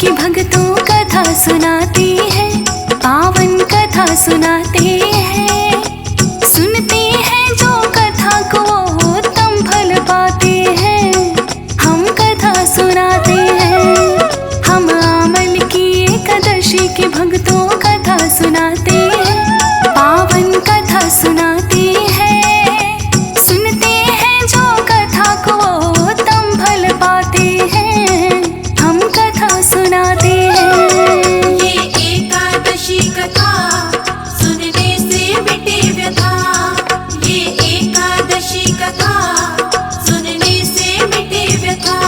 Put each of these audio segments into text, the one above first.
की भक्तों कथा सुनाते हैं, पावन कथा सुनाते हैं। सुनते हैं जो कथा को उत्तम फल पाते हैं। हम कथा सुनाते हैं, हम आमल की एकादशी के भक्तों कथा सुनाते हैं, पावन कथा सुनाते हैं। सुनते हैं जो कथा को उत्तम फल पाते हैं, हम कथा सुनाते हैं। ये एकादशी कथा सुनने से मिटे व्यथा। ये एकादशी कथा सुनने से मिटे व्यथा।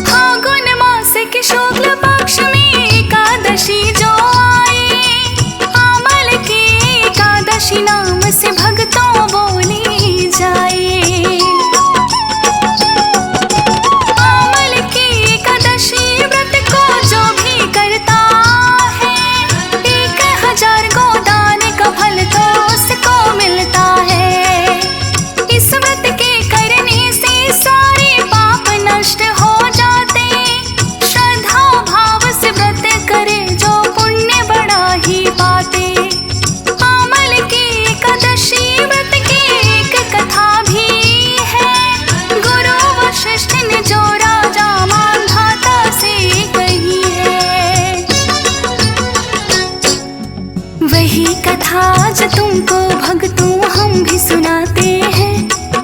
फागुन मास के शुक्ल पक्ष में एकादशी जो आई, आमल की एकादशी नाम से भक्तों बोली जाए। आमल की एकादशी व्रत को जो भी करता है, 1000 गोदान का फल तो उसको मिलता है। इस व्रत के करने से सारे पाप नष्ट हो जाते। श्रद्धा भाव से व्रत करे जो पुण्य बड़ा ही पाते। आमल की एकादशी व्रत की एक कथा भी है। गुरु वशिष्ठ ने जो राजा मांधाता से कही है, वही कथा आज तुमको भक्तों हम भी सुनाते हैं,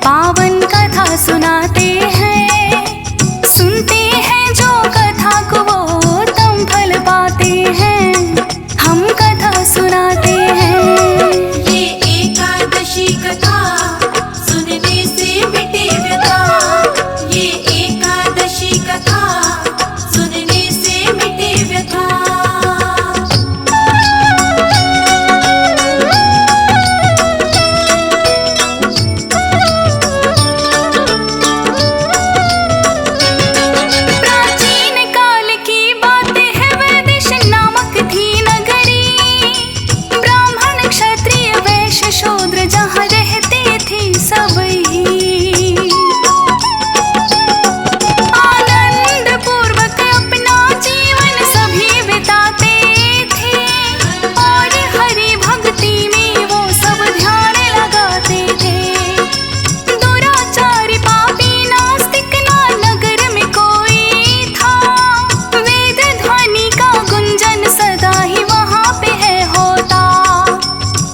पावन कथा सुनाते हैं। सुनते हैं जो कथा को वो उत्तम फल पाते हैं, हम कथा सुनाते हैं। ये एकादशी कथा सुनने से मिटे व्यथा। ये एकादशी कथा सुनने से मिटे व्यथा। प्राचीन काल की बातें है, वैदिश नामक थी नगरी। ब्राह्मण क्षत्रिय वैश्य शूद्र जहाँ रहते थे सबही। आनंद पूर्वक अपना जीवन सभी बिताते थे, और हरि भक्ति में वो सब ध्यान लगाते थे। दुराचारी पापी नास्तिक ना नगर में कोई था। वेद ध्वनि का गुंजन सदा ही वहाँ पे है होता।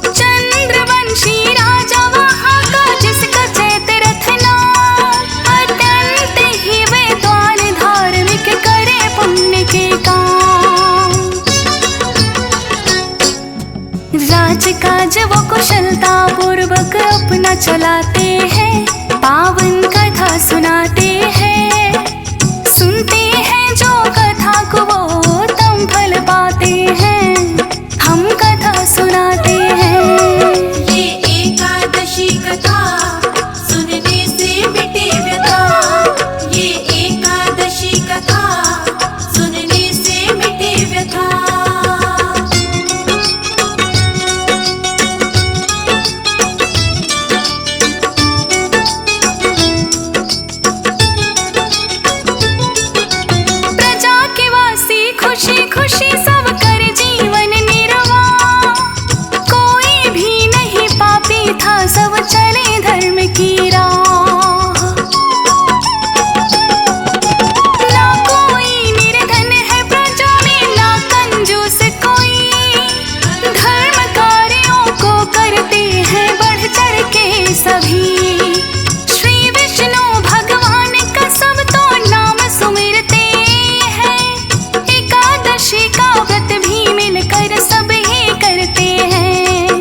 चंद्रवंशी राजा वहाँ का जिसका चैत्र रथ नाम, अत्यंत ही विद्वान धार्मिक करे पुण्य के काम। राजकाज वो कुशलता पूर्वक अपना चलाते हैं, पावन कथा सुनाते हैं। सुनते हैं जो कथा को वो उत्तम फल पाते हैं, हम कथा सुनाते हैं। ये एकादशी कथा सुनने से मिटे व्यथा। ये एकादशी कथा सुनने से मिटे व्यथा। प्रजा के वासी खुशी खुशी सब कर जीवन निर्वाह। कोई भी नहीं पापी था, सब चले धर्म की राह। ना कोई निर्धन है प्रजा में, ना कंजूस कोई। धर्म कार्यों को करते हैं बढ़ चढ़ के सभी। श्री विष्णु भगवान का सब तो नाम सुमिरते हैं। एकादशी का व्रत भी मिलकर सब ही करते हैं।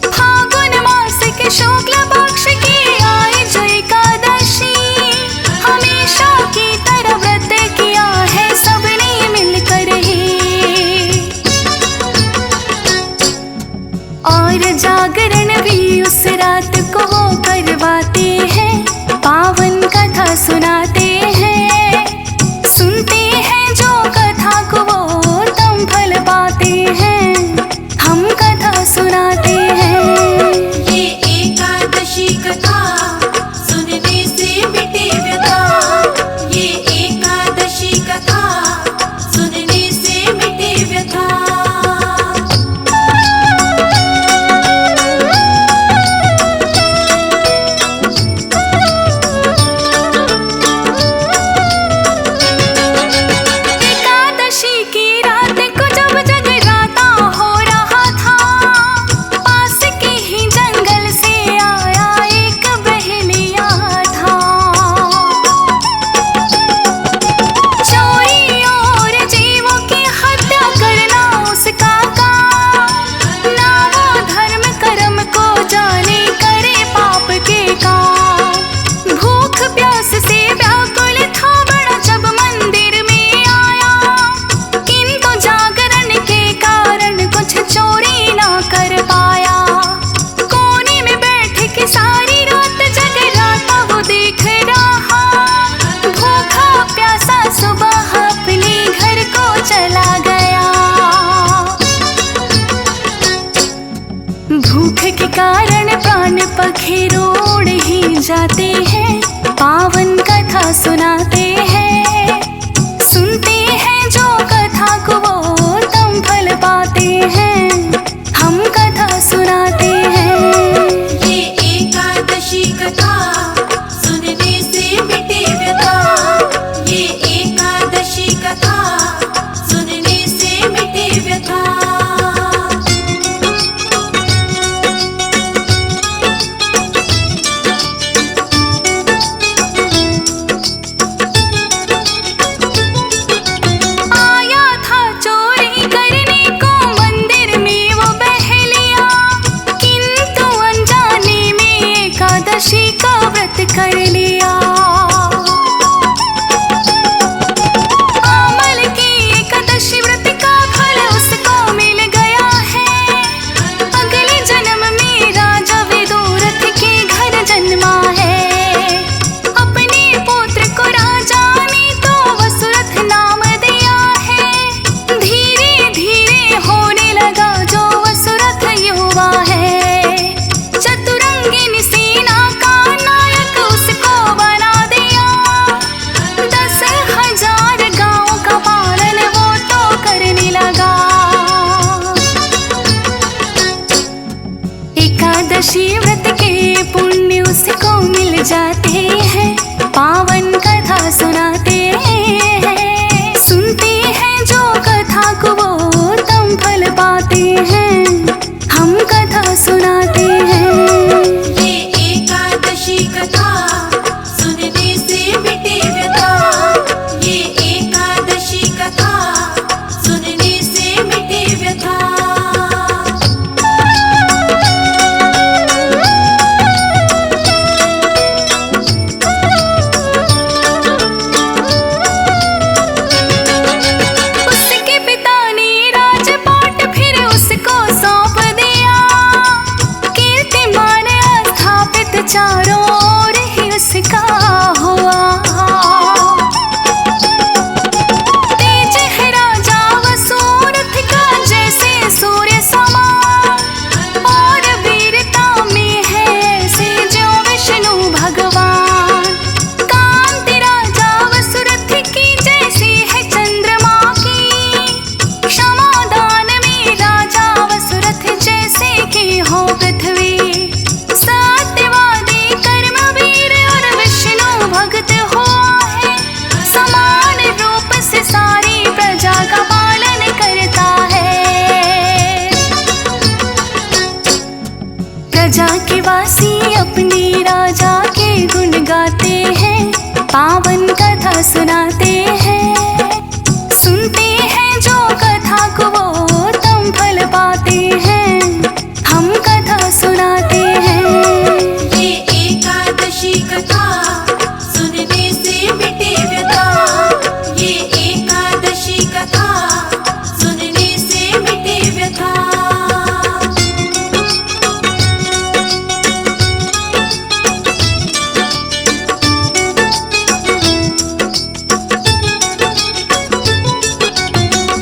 फागुन मास के शुक्ल पक्ष की आए जो एकादशी, हमेशा की तरह व्रत किया है सबने मिलकर ही। और जागरण भी उस रात को वो करवाते हैं, पावन कथा सुनाते हैं। सुनते हैं जो कथा को वो उत्तम फल पाते हैं, हम जाते हैं, पावन कथा सुनाते हैं। सुनते हैं जो कथा को वो तम फल पाते हैं, हम कथा सुनाते हैं। ये एकादशी कथा सुनने से मिटे व्यथा, ये एकादशी कथा सुनने से मिटे व्यथा। आया था चोरी करने को मंदिर में वो बहलिया, किंतु अनजाने में एकादशी का व्रत कर लिया। आमल की एकादशी व्रत का फल उसको मिल गया है, अगले जन्म में राजा विदुरथ के घर जन्मा है। अपने पुत्र को राजा ने तो वसुरथ नाम दिया है, धीरे धीरे होने लगा जो वसुरथ युवा है। चतुरंगिनी सेना का नायक उसको बना दिया, 10,000 गांव का पालन वो तो करने लगा। एकादशी व्रत के पुण्य उसको मिल जाते हैं, पावन कथा सुनाते हैं। सुनते हैं जो कथा को वो तम फल पाते हैं, हम कथा सुनाते हैं। ये एकादशी कथा सुनने से मिटे व्यथा, ये एकादशी कथा सुनने से मिटे व्यथा। उसके पिता ने राजपाट फिर उसको सौंप दिया, कीर्तिमान स्थापित चारों ओर ही उसका हुआ। तेज है राजा वसुरथ का जैसे सूर्य समा, और वीरता में है ऐसे जो विष्णु भगवान। कांति राजा वसुरथ की जैसी है चंद्रमा की, क्षमादान में राजा वसुरथ जैसे की हो पृथ्वी। सत्यवादी कर्मवीर और विष्णु भक्त हुआ है, समान रूप से सारी प्रजा का पालन करता है। प्रजा के वासी अपने राजा के गुण गाते हैं, पावन कथा सुनाते हैं। सुनते हैं जो कथा को वो तम फल पाते हैं, हम कथा सुनाते हैं। ये एकादशी कथा सुनने से मिटे व्यथा, ये एकादशी कथा सुनने से मिटे व्यथा।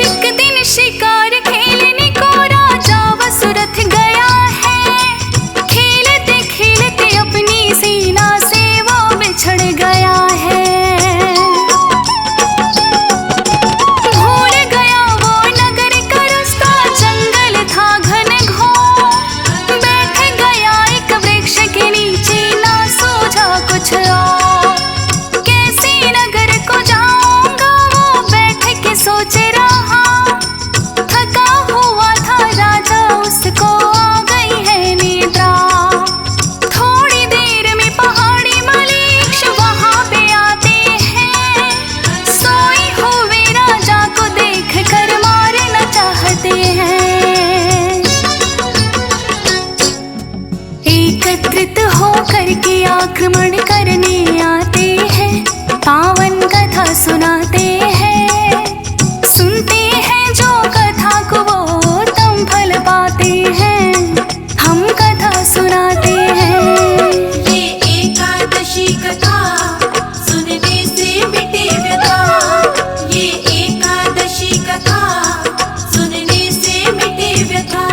एक दिन शिकार खेलने को राजा वसुरथ गया है, खेलते खेलते अपनी सेना से वो बिछड़ गया है। भूल गया वो नगर का रास्ता, जंगल था घन घोर। बैठ गया एक वृक्ष के नीचे, ना सूझा कुछ और। कैसे नगर को जाऊंगा वो बैठ के सोच रहा, थका हुआ था राजा उसको आ गई है निद्रा। थोड़ी देर में पहाड़ी मलेच्छ वहां पे आते हैं, सोए हुए राजा को देख कर मारना चाहते हैं। एकत्रित होकर के आक्रमण करने आते हैं, पावन कथा सुनाते हैं। सुनते हैं जो कथा को वो तम फल पाते हैं, हम कथा सुनाते हैं। ये एकादशी कथा सुनने से मिटे व्यथा, ये एकादशी कथा सुनने से मिटे व्यथा।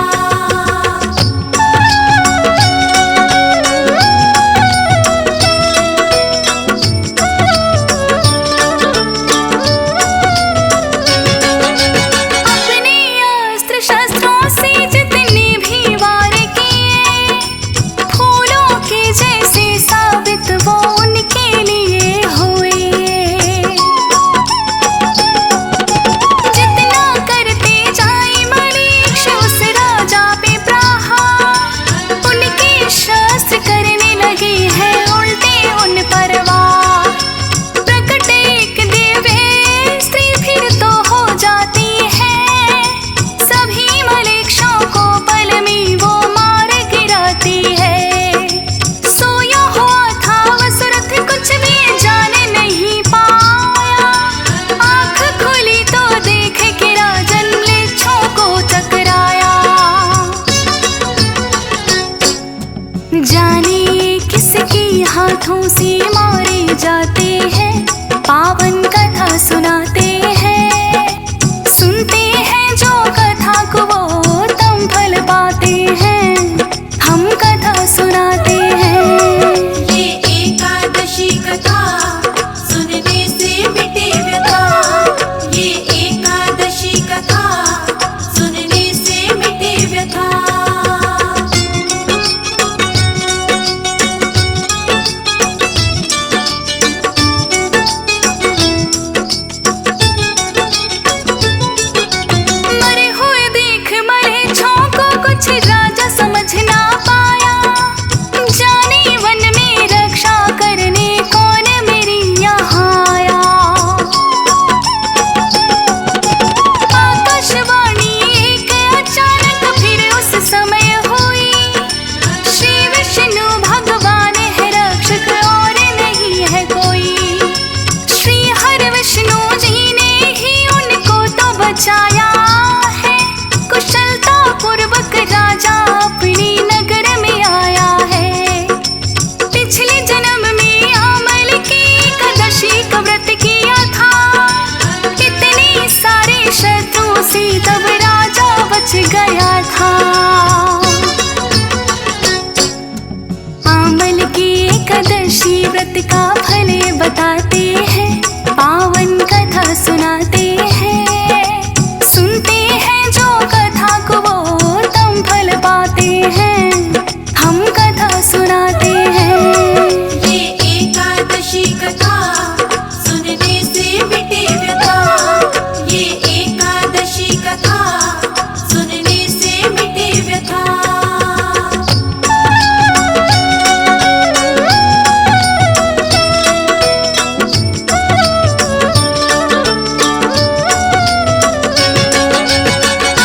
हाथों से मारे जाते हैं, पावन कथा सुनाते हैं। सुनते हैं जो कथा को वो तम फल पाते हैं, हम कथा सुनाते हैं। ये एकादशी कथा सुनने से मिटे व्यथा, ये एकादशी कथा सुनने से मिटे व्यथा। मरे हुए देख मरे छोंको कुछ राजा समझ ना पाया, जाने वन में रक्षा करने कौन मेरी यहाँ आया। आकाशवाणी एक अचानक फिर उस समय हुई, श्री विष्णु भगवान है रक्षक और नहीं है कोई। श्री हरि विष्णु जी ने ही उनको तो बचाया है, कुशलता पूर्वक राजा अपनी नगर में आया है। पिछले जन्म में अमल की एकादशी का व्रत किया था, इतने सारे शत्रु से तब राजा बच गया था। अमल की एकादशी व्रत का फल बताते हैं, पावन कथा सुनाते हैं। सुनते हैं जो कथा को वो तम फल पाते हैं, हम कथा सुनाते हैं। ये एकादशी कथा सुनने से मिटे व्यथा, ये एकादशी कथा सुनने से मिटे व्यथा।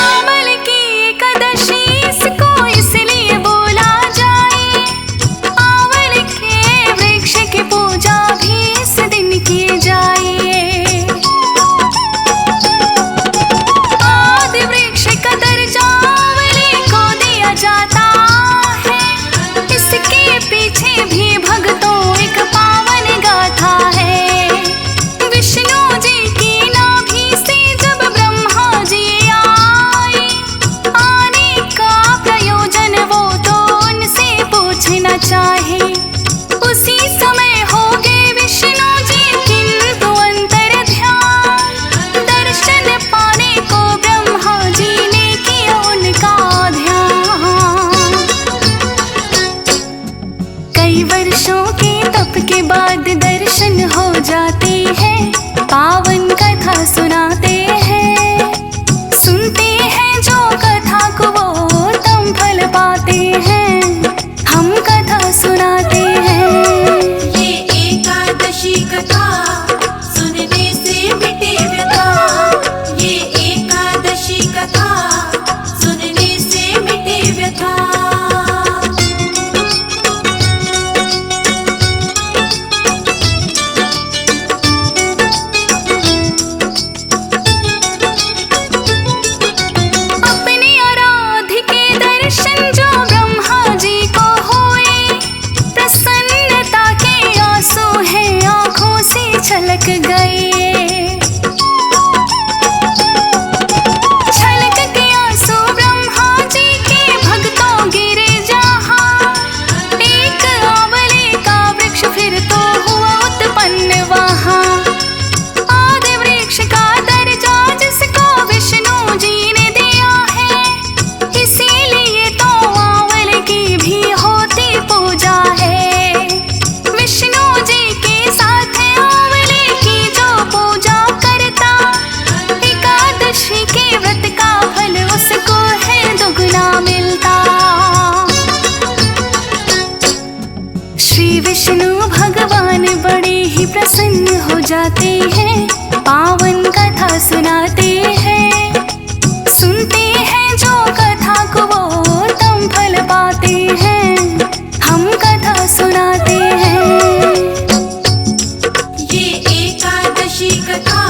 अमल की एकादशी इसको इसलिए बोला जाए, आंवल के वृक्ष की पूजा भी इस दिन की जाए। आदि वृक्ष का दर्जा आंवले को दिया जाता है, इसके पीछे भी भक्तों एक पावन गाथा है। विष्णु जी की नाभि से जब ब्रह्मा जी आए, आने का प्रयोजन वो तो उनसे पूछना चाहे। उसी समय हो गए विष्णु जी किंतु अंतर ध्यान, दर्शन पाने को ब्रह्मा जी ने किया उनका ध्यान। कई वर्षों के तप के बाद दर्शन हो जाते हैं, पावन कथा सुनाते हैं। सुनते हैं जो कथा को वो तम फल पाते हैं, हम कथा सुनाते हैं। ये एकादशी कथा सुनने से मिटे व्यथा, ये एकादशी कथा सुनने से मिटे व्यथा। अपने आराध्य के दर्शन जो ब्रह्मा जी को हुए, प्रसन्नता के आंसू हैं आंखों से छलक गए। छलक के आंसू ब्रह्मा जी के भक्तों गिरे जहाँ, एक आंवले का वृक्ष फिर तो हुआ उत्पन्न वहाँ। आदि वृक्ष का दर्जा जिसको विष्णु जी ने दिया है, इसीलिए तो आंवल की भी होती पूजा है। विष्णु जी के साथ आंवले की जो पूजा करता, एकादशी के व्रत का फल उसको है दुगना मिलता। श्री विष्णु भगवान बड़े ही प्रसन्न हो जाते हैं, पावन कथा सुनाते हैं। सुनते हैं जो कथा को वो तम फल पाते हैं, हम कथा सुनाते हैं। ये एकादशी कथा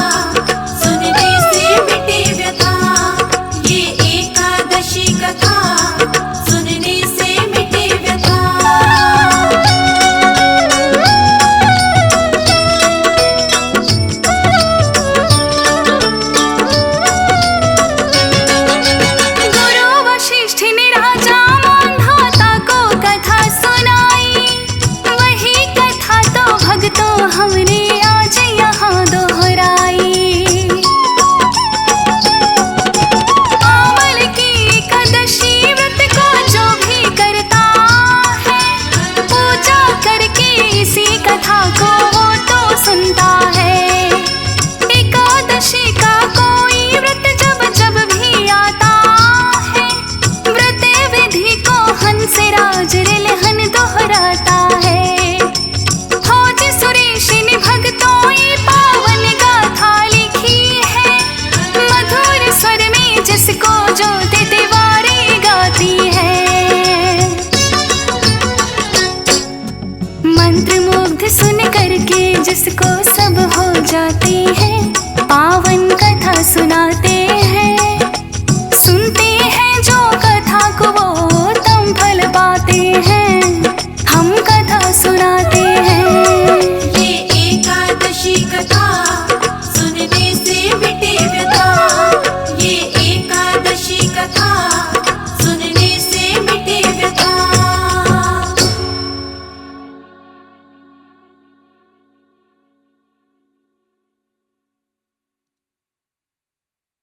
सुनने से मिटे व्यथा, ये एकादशी कथा सुनने से मिटे व्यथा। मंत्र मुग्ध सुन करके जिसको सब हो जाते हैं, पावन कथा सुनाते हैं।